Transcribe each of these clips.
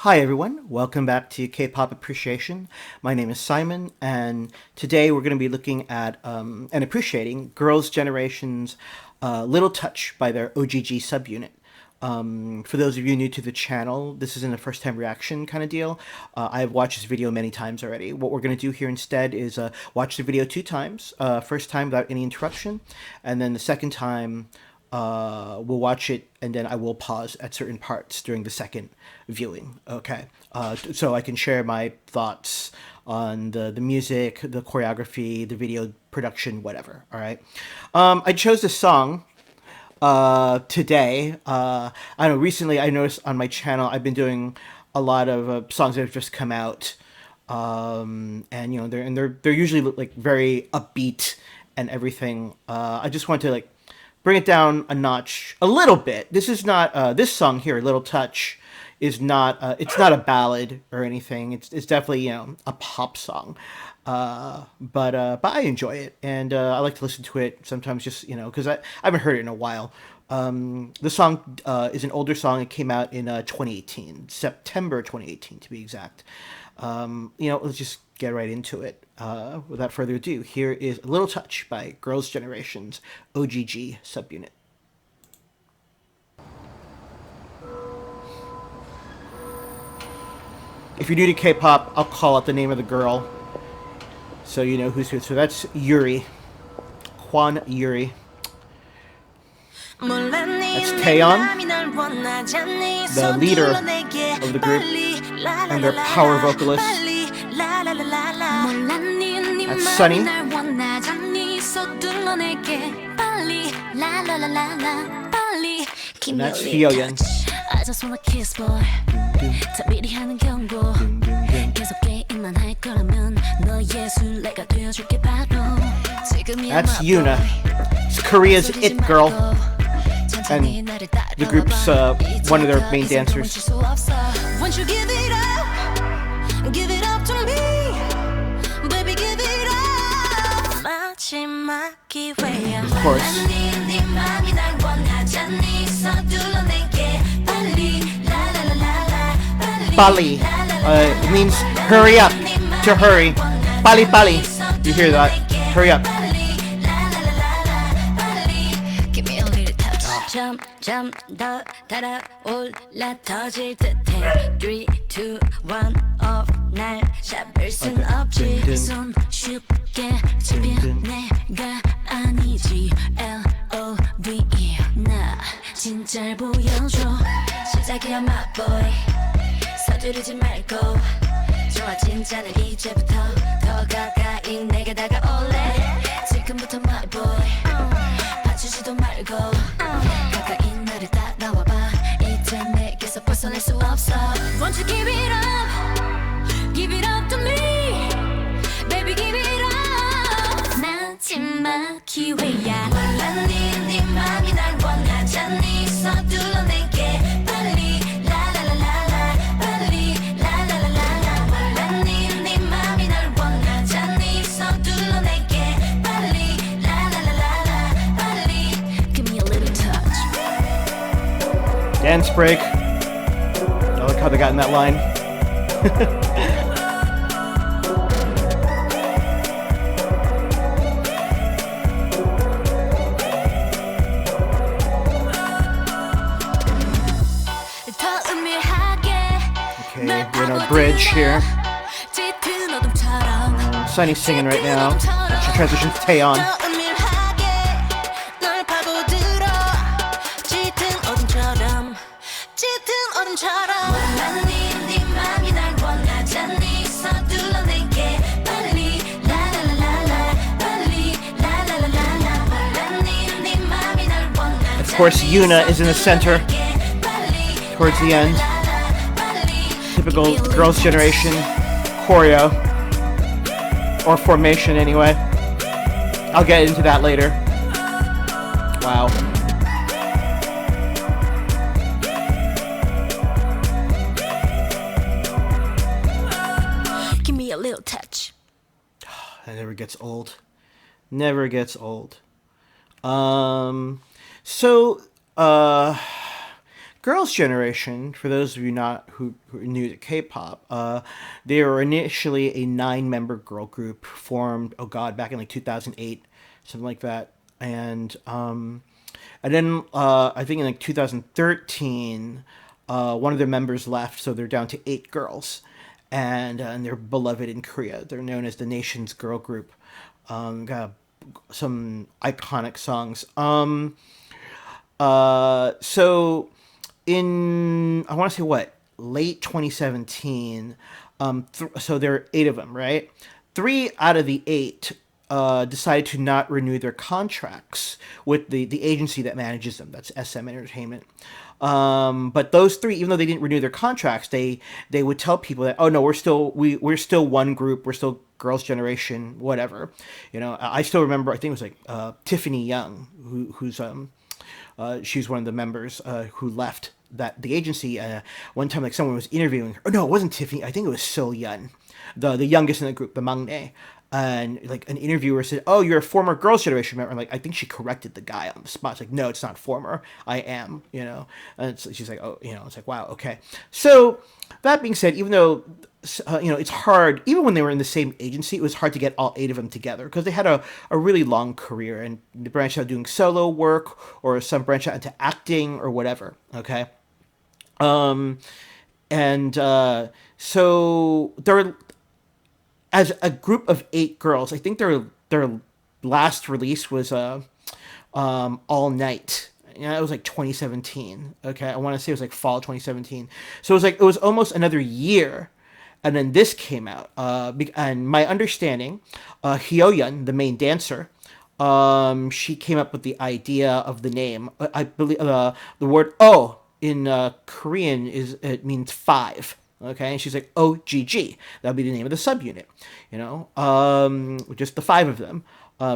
Hi everyone, welcome back to K-pop Appreciation. My name is Simon, and today we're going to be looking at and appreciating Girls' Generation's Little Touch by their OGG subunit. For those of you new to the channel, this isn't a first-time reaction kind of deal. I've watched this video many times already. What we're going to do here instead is watch the video two times. First time without any interruption, and then the second time we'll watch it, and then I will pause at certain parts during the second viewing. Okay, so I can share my thoughts on the music, the choreography, the video production, whatever. All right. I chose this song today. I know recently I noticed on my channel I've been doing a lot of songs that have just come out, and they're usually like very upbeat and everything. I just want to like bring it down a notch a little bit. This is not this song here, "Little Touch," is not it's not a ballad or anything. It's definitely a pop song, but I enjoy it, and I like to listen to it sometimes just because I haven't heard it in a while. The song is an older song. It came out in 2018, September 2018 to be exact. Let's just get right into it. Without further ado, here is "A Little Touch" by Girls' Generation's OGG subunit. If you're new to K-pop, I'll call out the name of the girl, so you know who's who. So that's Yuri, Kwon Yuri. That's Taeyeon, the leader of the group, and their power vocalist. That's Sunny. And that's Hyoyeon. That's Yuna. It's Korea's it girl, and the group's one of their main dancers. Of course. Bali. It means hurry up, to hurry. Bali Bali. You hear that? Hurry up. 더 달아올라 터질 듯해 3, 2, 1 off 날 잡을 순 없지 손 쉽게 잡힌 내가 아니지 L-O-V-E 나 진짜를 보여줘 시작이야 my boy 서두르지 말고 좋아 진짜는 이제부터 더 가까이 내게 다가올래 지금부터 my boy 봐주지도 말고 가까이 나를 따라와봐 이제 내게서 벗어날 수 없어 Won't you give it up to me Baby give it up 마지막 기회야 몰라 네 맘이 날 원하잖니 서둘러 내게 빨리 라라라라라 빨리 라라라라라 몰라 네 맘이 날 원하잖니 서둘러 내게 빨리 라라라라라 빨리 Give me a little touch Dance break. I like how they got in that line. Okay, we're in our bridge here. Sunny's singing right now. She transitions to Taeyeon. Of course, Yuna is in the center towards the end. Typical Girls' Generation choreo, or formation anyway. I'll get into that later. Wow. Give me a little touch. That never gets old. Never gets old. So Girls' Generation, for those of you not who are new to K-pop, they were initially a nine-member girl group formed. Oh God, back in like 2008, something like that, and then I think in like 2013, one of their members left, so they're down to eight girls, and they're beloved in Korea. They're known as the nation's girl group. Got some iconic songs. So in I want to say what late 2017. So there are eight of them, right? Three out of the eight decided to not renew their contracts with the agency that manages them. That's SM Entertainment. But those three, even though they didn't renew their contracts, they would tell people that, oh no, we're still one group, we're still Girls' Generation, whatever. I still remember. I think it was like Tiffany Young, who's she's one of the members who left the agency. One time, like someone was interviewing her. Oh no, it wasn't Tiffany. I think it was So Yun, the youngest in the group, the Mangne. And like an interviewer said, "Oh, you're a former Girls' Generation member." And like I think she corrected the guy on the spot. It's like, "No, it's not former. I am." And she's like, "Oh, it's like, wow, okay." So that being said, even though it's hard, even when they were in the same agency, it was hard to get all eight of them together because they had a really long career and they branched out doing solo work or some branched out into acting or whatever. Okay. Um, and so they're as a group of eight girls. I think their last release was All Night. It was like 2017. Okay, I want to say it was like fall 2017. So it was almost another year, and then this came out. And my understanding, Hyoyeon, the main dancer, she came up with the idea of the name. I believe the word "oh" in Korean it means five. Okay, and she's like OGG. That'll be the name of the subunit. Just the five of them.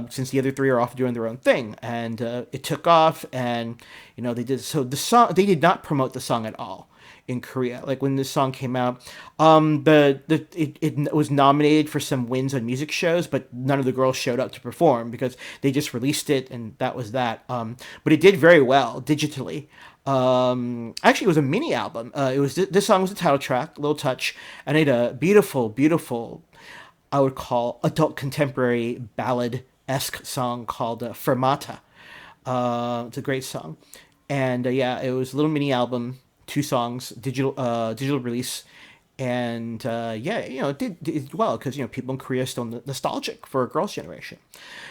Since the other three are off doing their own thing, and it took off, and they did. So the song, they did not promote the song at all in Korea. Like when this song came out, it was nominated for some wins on music shows, but none of the girls showed up to perform because they just released it, and that was that. But it did very well digitally. Actually, it was a mini album. This song was the title track, Little Touch, and it had a beautiful, beautiful, I would call adult contemporary ballad esque song called Fermata. It's a great song, and yeah, it was a little mini album, two songs, digital release, and yeah, it did well because people in Korea are still nostalgic for a Girls' Generation.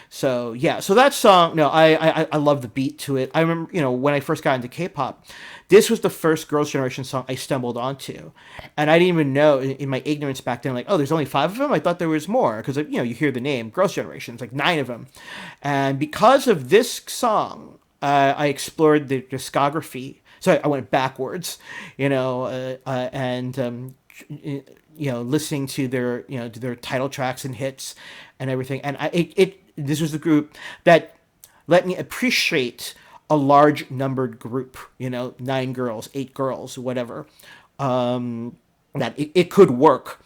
So yeah, so that song, no, I love the beat to it. I remember when I first got into K-pop, this was the first Girls' Generation song I stumbled onto, and I didn't even know in my ignorance back then, like, oh, there's only five of them. I thought there was more because you hear the name Girls' Generation, it's like nine of them, and because of this song, I explored the discography. So I went backwards, and listening to their title tracks and hits and everything. And this was the group that let me appreciate a large numbered group, nine girls, eight girls, whatever, that it could work.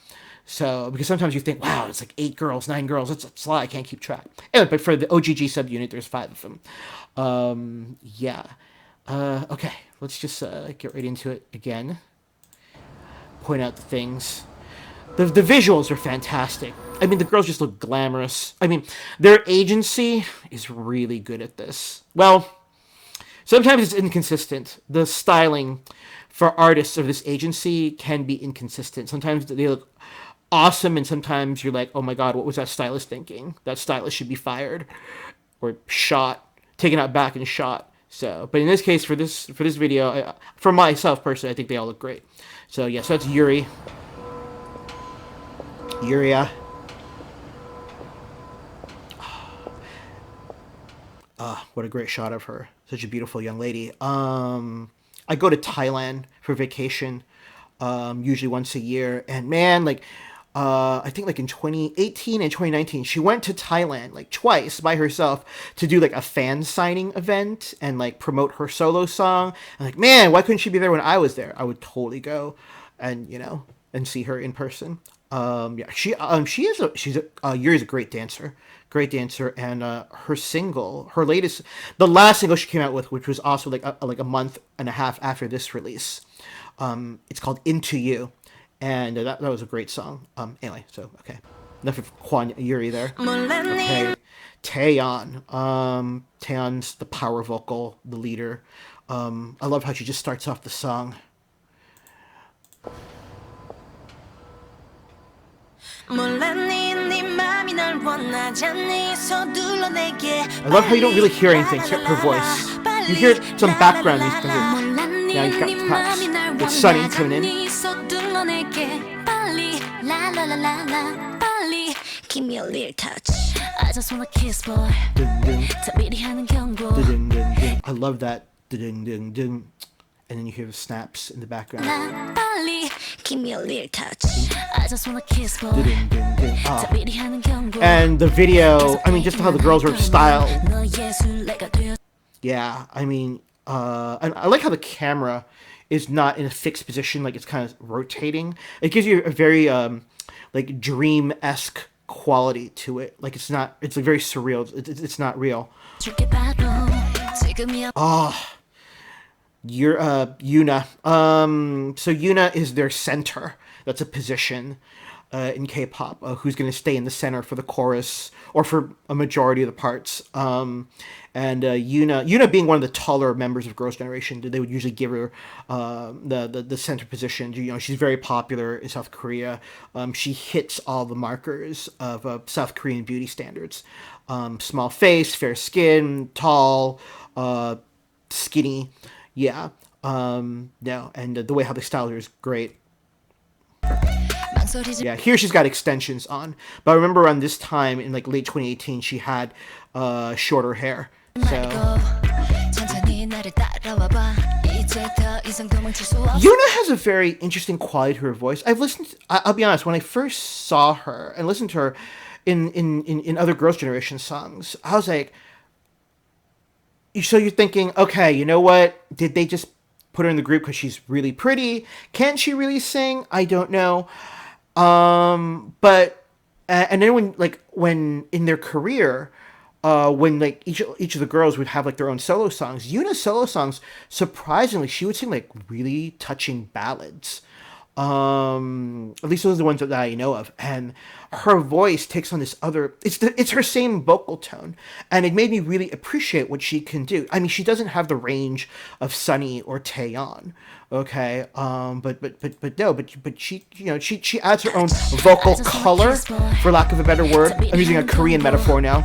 So, because sometimes you think, wow, it's like eight girls, nine girls, it's a lot, I can't keep track. Anyway, but for the OGG subunit, there's five of them. Yeah. Okay, let's just get right into it again. Point out the things. The visuals are fantastic. I mean, the girls just look glamorous. I mean, their agency is really good at this. Well, sometimes it's inconsistent. The styling for artists of this agency can be inconsistent. Sometimes they look awesome, and sometimes you're like, oh my god, what was that stylist thinking? That stylist should be fired or shot, taken out back and shot. So, but in this case, for this video, for myself personally, I think they all look great. So yeah, so that's Yuri. Yuria. What a great shot of her. Such a beautiful young lady. I go to Thailand for vacation, usually once a year, and man, like, I think like in 2018 and 2019, she went to Thailand like twice by herself to do like a fan signing event and like promote her solo song. I'm like, man, why couldn't she be there when I was there? I would totally go and, and see her in person. Yeah, Yuri's a great dancer, and her single, her latest, the last single she came out with, which was also like a month and a half after this release. It's called Into You, and that was a great song. Anyway, so okay, enough of Kwan Yuri there. Okay, Taeyeon. Taeyeon's the power vocal, the leader. I love how she just starts off the song. I love how you don't really hear anything except her voice. You hear some background music from here. Yeah, you got perhaps with Sunny coming in. Give me a little touch. I just wanna kiss, boy. I love that. And then you hear the snaps in the background. Give me a little touch. I just wanna kiss, boy. And the video, I mean, just how the girls are styled. Yeah, I mean, I like how the camera is not in a fixed position, like it's kind of rotating. It gives you a very like dream-esque quality to it. Like it's like very surreal. It's not real. Oh, you're Yuna. So Yuna is their center. That's a position in K-pop. Who's going to stay in the center for the chorus or for a majority of the parts. And Yuna being one of the taller members of Girls' Generation, they would usually give her the center position. You know, she's very popular in South Korea. She hits all the markers of South Korean beauty standards. Small face, fair skin, tall, skinny. Yeah. No, and the way how they style her is great. Yeah, here she's got extensions on. But I remember around this time in like late 2018, she had shorter hair. So Yuna has a very interesting quality to her voice. I'll be honest, when I first saw her and listened to her in other Girls' Generation songs, I was like, so you're thinking, okay, you know what? Did they just put her in the group because she's really pretty? Can she really sing? I don't know. But and then when in their career, when like each of the girls would have like their own solo songs, Yuna's solo songs, surprisingly, she would sing like really touching ballads. At least those are the ones that I know of, and her voice takes on this other. It's her same vocal tone, and it made me really appreciate what she can do. I mean, she doesn't have the range of Sunny or Taeyeon, okay. But she, you know, she adds her own vocal color, for lack of a better word. I'm using a Korean metaphor now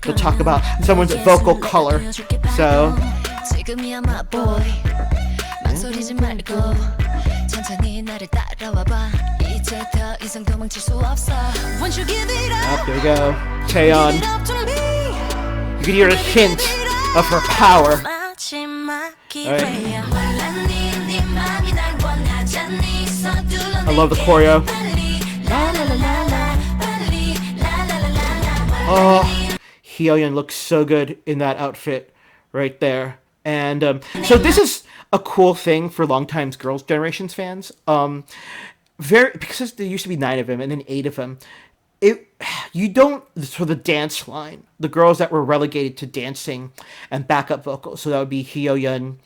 to talk about someone's vocal color. So. There we go. Taeyeon. You can hear a hint of her power. Right. I love the choreo. Oh, Hyoyeon looks so good in that outfit right there. And so this is a cool thing for longtime Girls' Generations fans. Because there used to be 9 of them and then 8 of them. So the dance line, the girls that were relegated to dancing and backup vocals. So that would be Hyoyeon,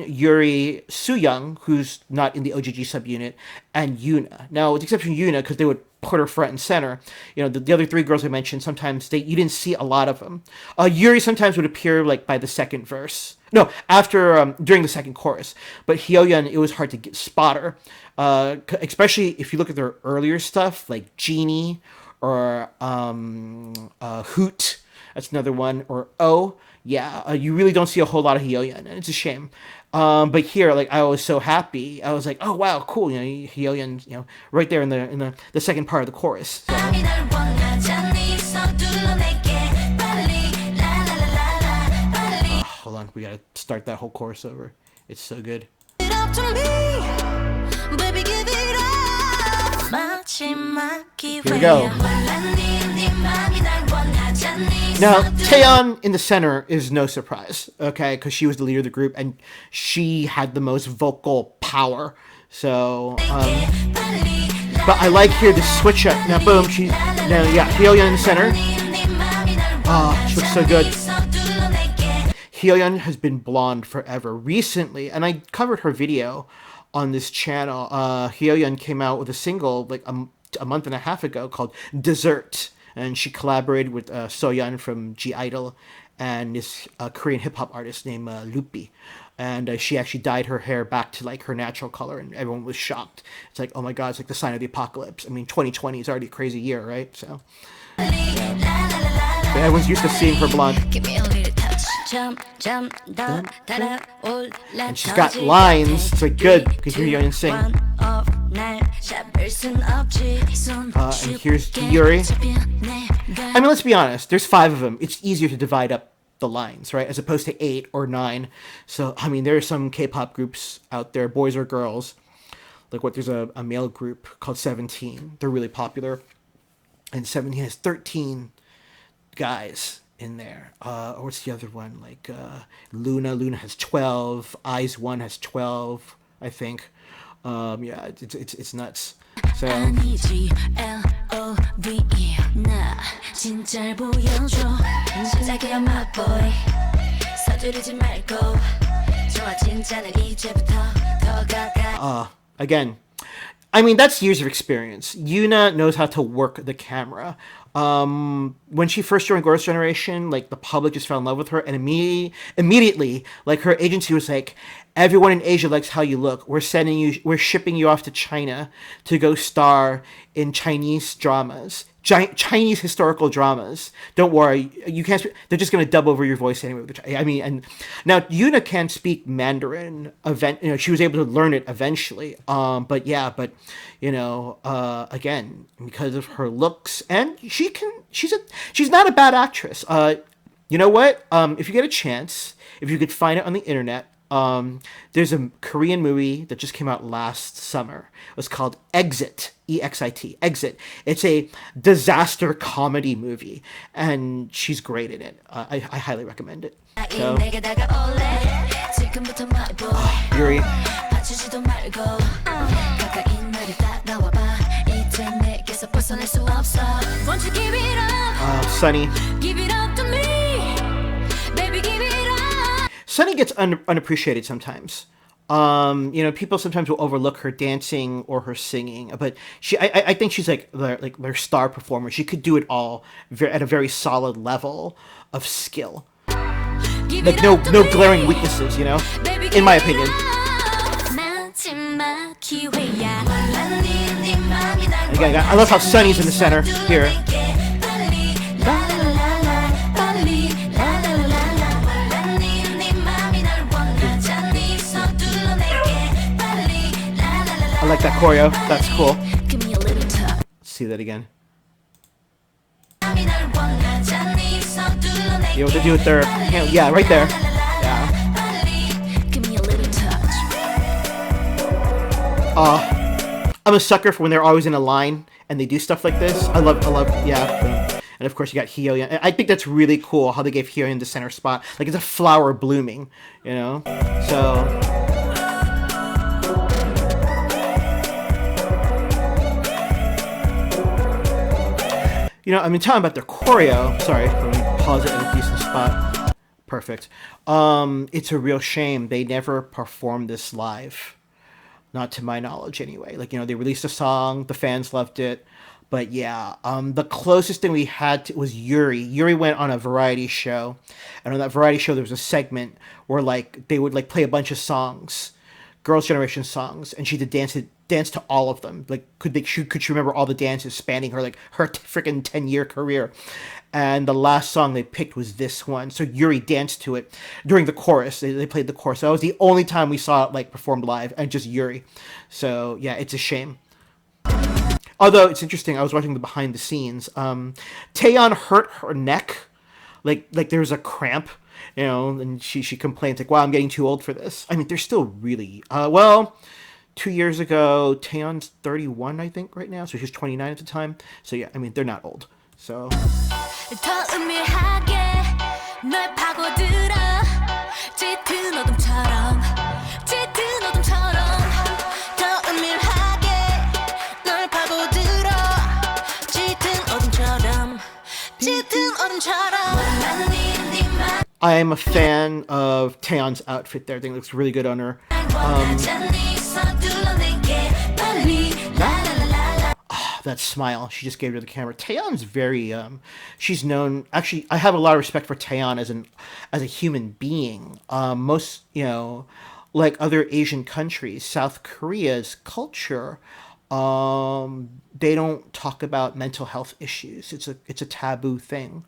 Yuri, Sooyoung, who's not in the OGG subunit, and Yuna. Now, with the exception of Yuna, because they would put her front and center. You know, the other 3 girls I mentioned, sometimes you didn't see a lot of them. Yuri sometimes would appear like by the second verse. No, after during the second chorus. But Hyoyeon, it was hard to spot her, especially if you look at their earlier stuff like Genie or Hoot. That's another one, or Oh. Yeah, you really don't see a whole lot of Hyoyeon, and it's a shame. But here, like, I was so happy. I was like, oh wow, cool. You know, Hyoyeon, you know, right there in the second part of the chorus. So. Hold on, we gotta start that whole chorus over. It's so good. Here we go. Now, Taeyeon in the center is no surprise, okay, because she was the leader of the group and she had the most vocal power So, but I like here the switch up. Now, boom, yeah, Hyoyeon in the center. She looks so good. Hyoyeon has been blonde forever. Recently, and I covered her video on this channel. Hyoyeon came out with a single like a month and a half ago called Dessert, and she collaborated with Soyeon from G Idol and this Korean hip hop artist named Lupi. And she actually dyed her hair back to like her natural color, and everyone was shocked. It's like, oh my god, it's like the sign of the apocalypse. I mean, 2020 is already a crazy year, right? So, yeah. But everyone's used to seeing her blonde. And she's got lines. It's like good because you're young and sing. And here's Yuri. I mean, let's be honest. There's 5 of them. It's easier to divide up the lines, right, as opposed to 8 or 9. So I mean, there are some K-pop groups out there, boys or girls, like there's a male group called 17. They're really popular, and 17 has 13 guys in there. Or what's the other one, like Luna has 12. Eyes One has 12, I think. Yeah, it's nuts. So again, I mean, that's years of experience. Yuna knows how to work the camera. When she first joined Girls' Generation, like the public just fell in love with her, and immediately, like her agency was like, everyone in Asia likes how you look. We're shipping you off to China to go star in Chinese dramas, Chinese historical dramas. Don't worry, you can't. They're just gonna dub over your voice anyway. I mean, and now Yuna can speak Mandarin. She was able to learn it eventually. But again, because of her looks, and she's not a bad actress. You know what? If you get a chance, if you could find it on the internet. There's a Korean movie that just came out last summer. It was called Exit, EXIT, Exit. It's a disaster comedy movie, and she's great in it. I highly recommend it. So, Yuri. Sunny. Sunny gets unappreciated sometimes. People sometimes will overlook her dancing or her singing, but I think she's like their star performer. She could do it all at a very solid level of skill. Like no glaring weaknesses, in my opinion. Again, I love how Sunny's in the center here. I like that choreo. That's cool. Let's see that again. You know what to do with their hand? Yeah, right there. Yeah. I'm a sucker for when they're always in a line and they do stuff like this. I love, yeah. And of course you got Hyoyeon. I think that's really cool how they gave Hyoyeon the center spot. Like it's a flower blooming, So. I've been talking about their choreo. Sorry, let me pause it at a decent spot. Perfect. It's a real shame they never performed this live. Not to my knowledge, anyway. They released a song, the fans loved it. But yeah, the closest thing we had was Yuri. Yuri went on a variety show. And on that variety show, there was a segment where, they would, play a bunch of songs. Girls' Generation songs. And she did dance to all of them. Could she remember all the dances spanning her freaking 10-year career? And the last song they picked was this one. So Yuri danced to it during the chorus. They played the chorus. So that was the only time we saw it performed live, and just Yuri. So yeah, it's a shame. Although it's interesting, I was watching the behind the scenes. Taeyeon hurt her neck, like there was a cramp. And she complains wow, I'm getting too old for this. I mean, they're still really 2 years ago, Taeyeon's 31, I think, right now. So she's 29 at the time. So yeah, I mean, they're not old. So. I'm a fan of Taeyeon's outfit there. I think it looks really good on her. Um, that smile she just gave to the camera. Taeyeon's very she's known, actually I have a lot of respect for Taeyeon as a human being. Most, like other Asian countries, South Korea's culture, they don't talk about mental health issues. It's a taboo thing.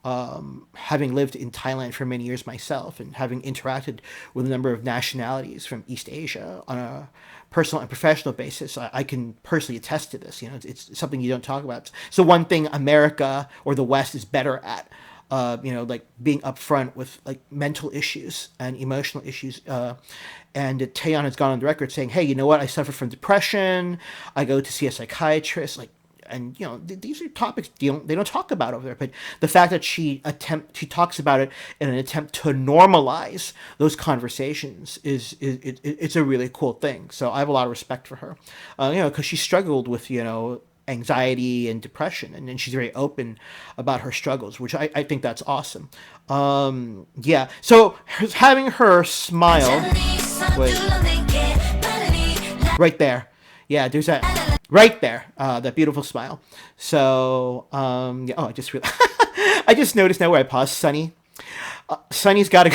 Having lived in Thailand for many years myself and having interacted with a number of nationalities from East Asia on a personal and professional basis, I can personally attest to this. It's something you don't talk about. So one thing America or the West is better at, like being upfront with like mental issues and emotional issues. And Taeyeon has gone on the record saying, "Hey, you know what? I suffer from depression. I go to see a psychiatrist." Like, and these are topics they don't talk about over there. But the fact that she talks about it in an attempt to normalize those conversations it's a really cool thing. So I have a lot of respect for her, because she struggled with anxiety and depression, and she's very open about her struggles, which I think that's awesome. Yeah. So having her smile, wait, right there, yeah, there's that right there, that beautiful smile. So yeah. Oh, I just realized, I just noticed now where I paused. Sunny's got a.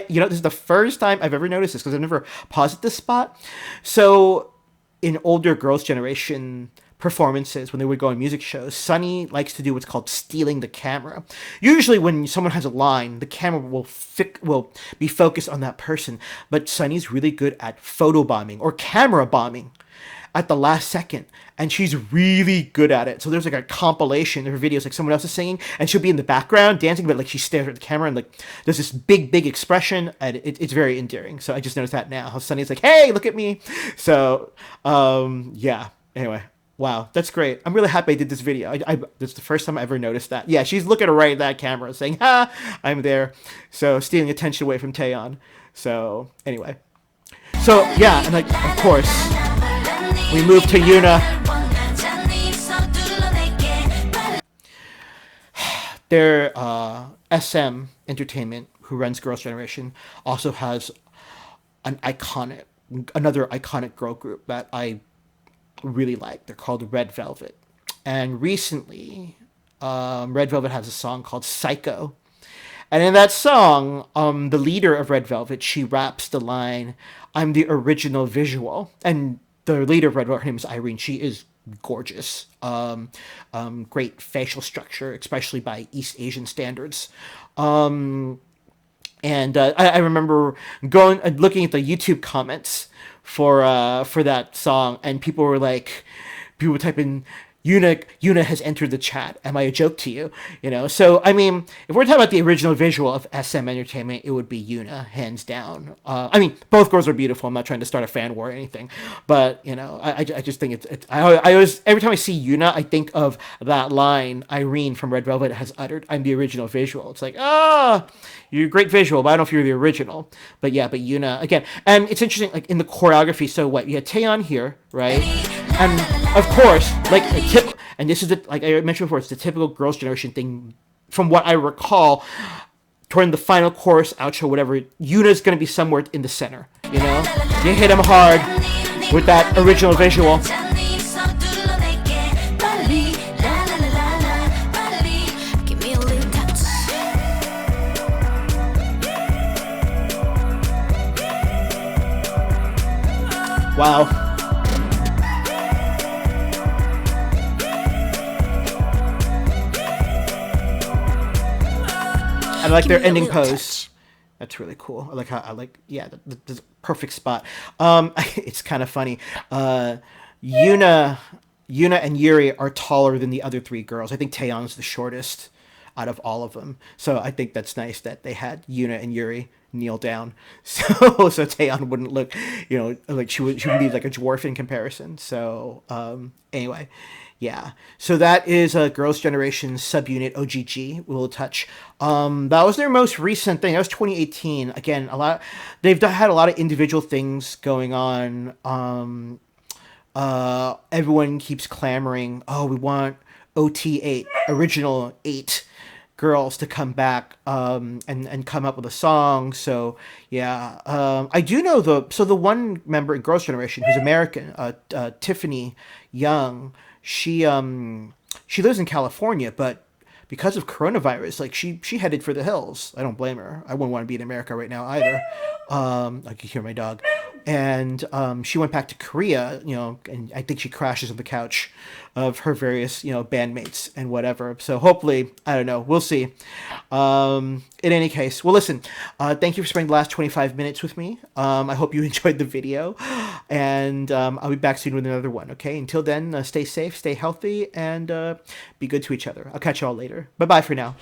This is the first time I've ever noticed this because I've never paused at this spot. So in older girls' generation performances, when they would go on music shows, Sunny likes to do what's called stealing the camera. Usually when someone has a line, the camera will be focused on that person, but Sunny's really good at photobombing or camera bombing at the last second, and she's really good at it. So there's like a compilation of her videos, like someone else is singing and she'll be in the background dancing, but like she stares at the camera and like there's this big expression, and it's very endearing. So I just noticed that now, how Sunny's like, "Hey, look at me." So yeah, anyway, wow, that's great. I'm really happy I did this video. That's the first time I ever noticed that. Yeah, she's looking right at that camera saying, "Ha, I'm there." So stealing attention away from Taeyeon. So anyway, so yeah, and like of course we move to Yuna. Their SM Entertainment, who runs Girls' Generation, also has another iconic girl group that I really like. They're called Red Velvet. And recently, Red Velvet has a song called Psycho. And in that song, the leader of Red Velvet, she raps the line, "I'm the original visual." And the leader of Red Velvet, her name is Irene. She is gorgeous. Great facial structure, especially by East Asian standards. And I remember going and looking at the YouTube comments for that song, and people were typing, Yuna has entered the chat. Am I a joke to you? So I mean, if we're talking about the original visual of SM Entertainment, it would be Yuna, hands down. I mean, both girls are beautiful. I'm not trying to start a fan war or anything, but I just think I always, every time I see Yuna, I think of that line Irene from Red Velvet has uttered, "I'm the original visual." It's like, you're a great visual, but I don't know if you're the original. But yeah, but Yuna again, and it's interesting, like in the choreography. So what, you had Taeyeon here, right? And of course, like and this is like I mentioned before, it's the typical Girls' Generation thing. From what I recall, toward the final chorus, outro, whatever, Yuna's gonna be somewhere in the center. You hit him hard with that original visual. Wow. I like their ending pose. That's really cool. I like how yeah, the perfect spot. It's kind of funny. Yuna and Yuri are taller than the other three girls. I think Taeyeon's the shortest out of all of them. So I think that's nice that they had Yuna and Yuri kneel down, so Taeyeon wouldn't look, like she would be like a dwarf in comparison. So anyway. Yeah, so that is a Girls' Generation subunit OGG. We'll touch. That was their most recent thing. That was 2018. Again, they've had a lot of individual things going on. Everyone keeps clamoring, "Oh, we want OT8, original 8, girls to come back and come up with a song. So yeah, I do know the one member in Girls' Generation who's American, Tiffany Young. She lives in California, but because of coronavirus, like she headed for the hills. I don't blame her. I wouldn't want to be in America right now either. I can hear my dog, and she went back to Korea. And I think she crashes on the couch of her various bandmates and whatever. So hopefully, I don't know. We'll see. In any case, well, listen. Thank you for spending the last 25 minutes with me. I hope you enjoyed the video, and I'll be back soon with another one. Okay. Until then, stay safe, stay healthy, and be good to each other. I'll catch you all later. Bye bye for now.